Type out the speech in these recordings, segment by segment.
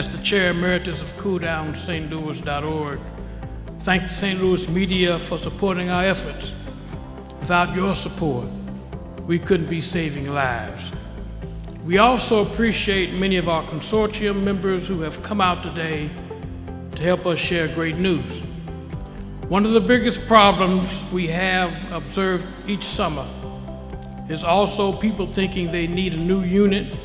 as the Chair Emeritus of CoolDownSt.Louis.org, thank the St. Louis media for supporting our efforts. Without your support, we couldn't be saving lives. We also appreciate many of our consortium members who have come out today to help us share great news. One of the biggest problems we have observed each summer is also people thinking they need a new unit,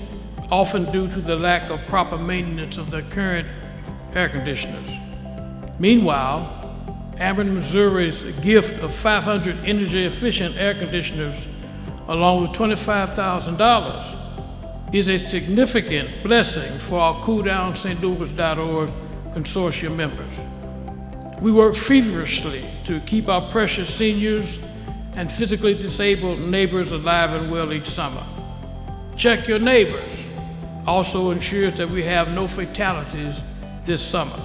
often due to the lack of proper maintenance of their current air conditioners. Meanwhile, Ameren, Missouri's gift of 500 energy-efficient air conditioners, along with $25,000, is a significant blessing for our CoolDownSt.Louis.org consortium members. We work feverishly to keep our precious seniors and physically disabled neighbors alive and well each summer. Check Your Neighbors also ensures that we have no fatalities this summer.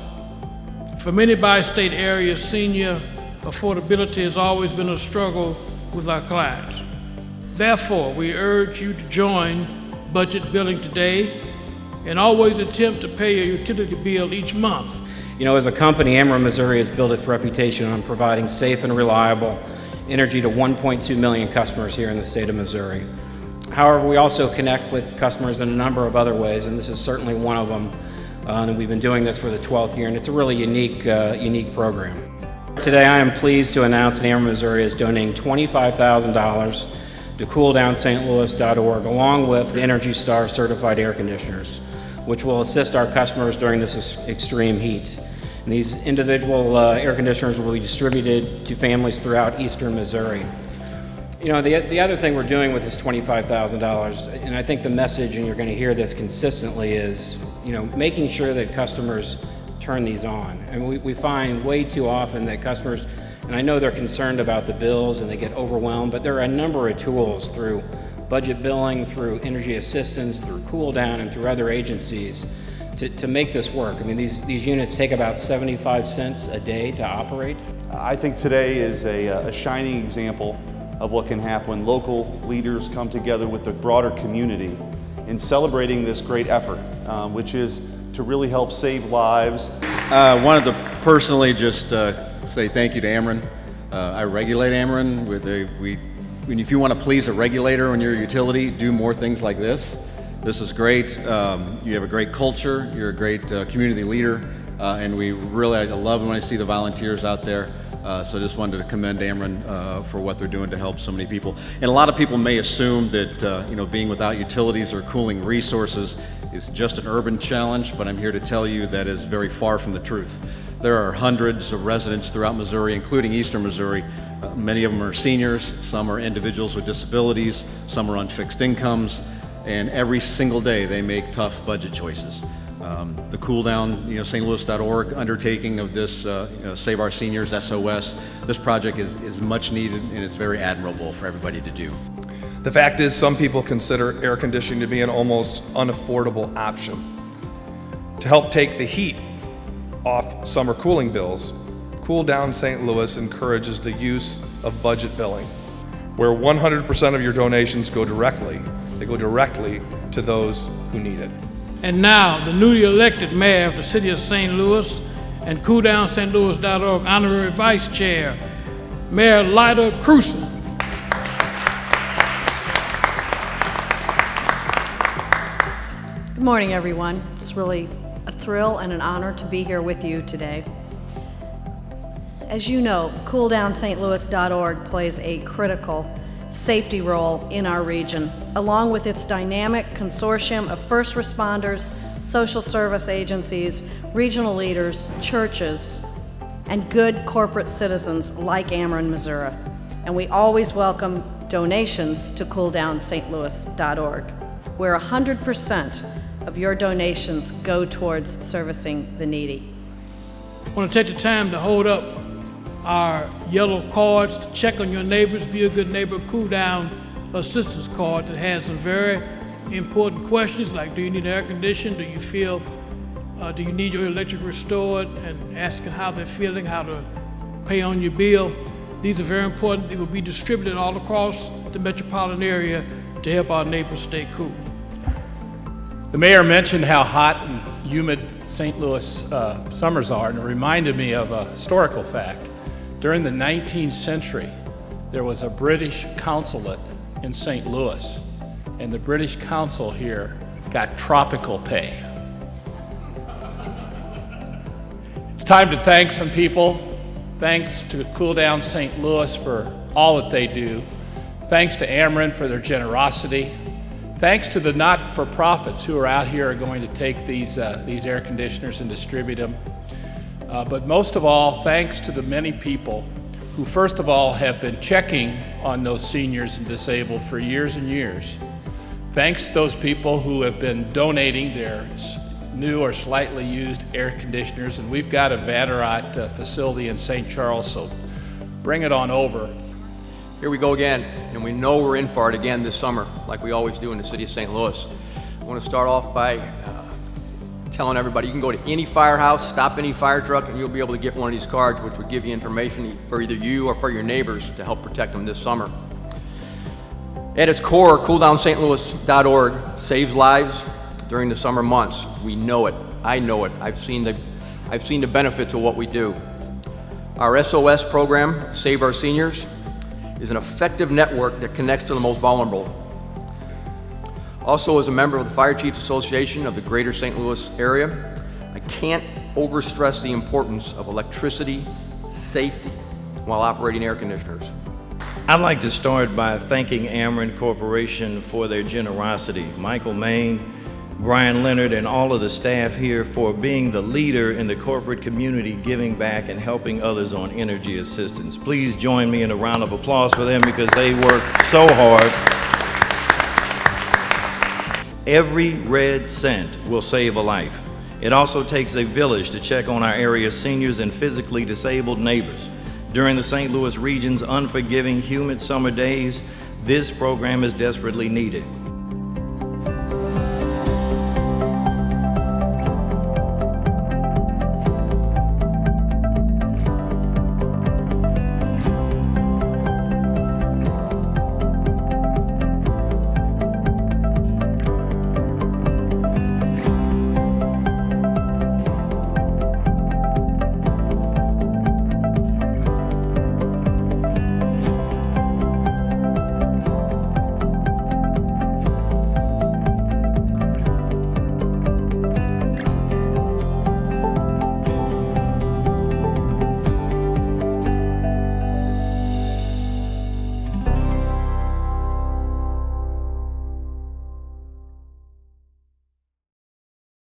For many bi-state areas, senior affordability has always been a struggle with our clients. Therefore, we urge you to join budget billing today and always attempt to pay your utility bill each month. You know, as a company, Ameren Missouri has built its reputation on providing safe and reliable energy to 1.2 million customers here in the state of Missouri. However, we also connect with customers in a number of other ways, and this is certainly one of them. And we've been doing this for the 12th year, and it's a really unique program. Today, I am pleased to announce that Ameren Missouri is donating $25,000 to CoolDownSt.Louis.org, along with the Energy Star certified air conditioners, which will assist our customers during this extreme heat. And these individual air conditioners will be distributed to families throughout eastern Missouri. You know, the other thing we're doing with this $25,000, and I think the message, and you're going to hear this consistently, is, you know, making sure that customers turn these on. And we find way too often that customers, and I know they're concerned about the bills and they get overwhelmed, but there are a number of tools through budget billing, through energy assistance, through Cool Down, and through other agencies to make this work. I mean, these units take about 75 cents a day to operate. I think today is a shining example of what can happen when local leaders come together with the broader community in celebrating this great effort, which is to really help save lives. I wanted to personally just say thank you to Ameren. I regulate Ameren. If you want to please a regulator on your utility, do more things like this. This is great. You have a great culture. You're a great community leader, and I love when I see the volunteers out there. So I just wanted to commend Ameren for what they're doing to help so many people. And a lot of people may assume that being without utilities or cooling resources is just an urban challenge, but I'm here to tell you that is very far from the truth. There are hundreds of residents throughout Missouri, including eastern Missouri. Many of them are seniors, some are individuals with disabilities, some are on fixed incomes, and every single day they make tough budget choices. The Cool Down, St.Louis.org undertaking of this Save Our Seniors SOS, this project is much needed, and it's very admirable for everybody to do. The fact is, some people consider air conditioning to be an almost unaffordable option. To help take the heat off summer cooling bills, Cool Down St. Louis encourages the use of budget billing, where 100% of your donations go directly to those who need it. And now, the newly elected mayor of the city of St. Louis and CoolDownSt.Louis.org honorary vice chair, Mayor Lyda Cruson. Good morning, everyone. It's really a thrill and an honor to be here with you today. As you know, CoolDownSt.Louis.org plays a critical safety role in our region, along with its dynamic consortium of first responders, social service agencies, regional leaders, churches, and good corporate citizens like Ameren, Missouri. And we always welcome donations to CoolDownSt.Louis.org, where 100% of your donations go towards servicing the needy. I want to take the time to hold up our yellow cards to check on your neighbors. Be a good neighbor. Cool Down assistance card that has some very important questions like, do you need air conditioning? Do you feel, do you need your electric restored? And asking how they're feeling, how to pay on your bill. These are very important. They will be distributed all across the metropolitan area to help our neighbors stay cool. The mayor mentioned how hot and humid St. Louis summers are, and it reminded me of a historical fact. During the 19th century, there was a British consulate in St. Louis, and the British consul here got tropical pay. It's time to thank some people. Thanks to Cool Down St. Louis for all that they do. Thanks to Ameren for their generosity. Thanks to the not-for-profits who are out here going to take these air conditioners and distribute them. But most of all, thanks to the many people who, first of all, have been checking on those seniors and disabled for years and years. Thanks to those people who have been donating their new or slightly used air conditioners, and we've got a Vatterott facility in St. Charles, so bring it on over. Here we go again, and we know we're in for it again this summer, like we always do in the city of St. Louis. I want to start off by telling everybody you can go to any firehouse, stop any fire truck, and you'll be able to get one of these cards, which would give you information for either you or for your neighbors to help protect them this summer. At its core, CoolDownStLouis.org saves lives during the summer months. We know it. I know it. I've seen the benefits of what we do. Our SOS program, Save Our Seniors, is an effective network that connects to the most vulnerable. Also, as a member of the Fire Chiefs Association of the Greater St. Louis area, I can't overstress the importance of electricity safety while operating air conditioners. I'd like to start by thanking Ameren Corporation for their generosity. Michael Main, Brian Leonard, and all of the staff here for being the leader in the corporate community, giving back and helping others on energy assistance. Please join me in a round of applause for them because they work so hard. Every red cent will save a life. It also takes a village to check on our area's seniors and physically disabled neighbors. During the St. Louis region's unforgiving, humid summer days, this program is desperately needed.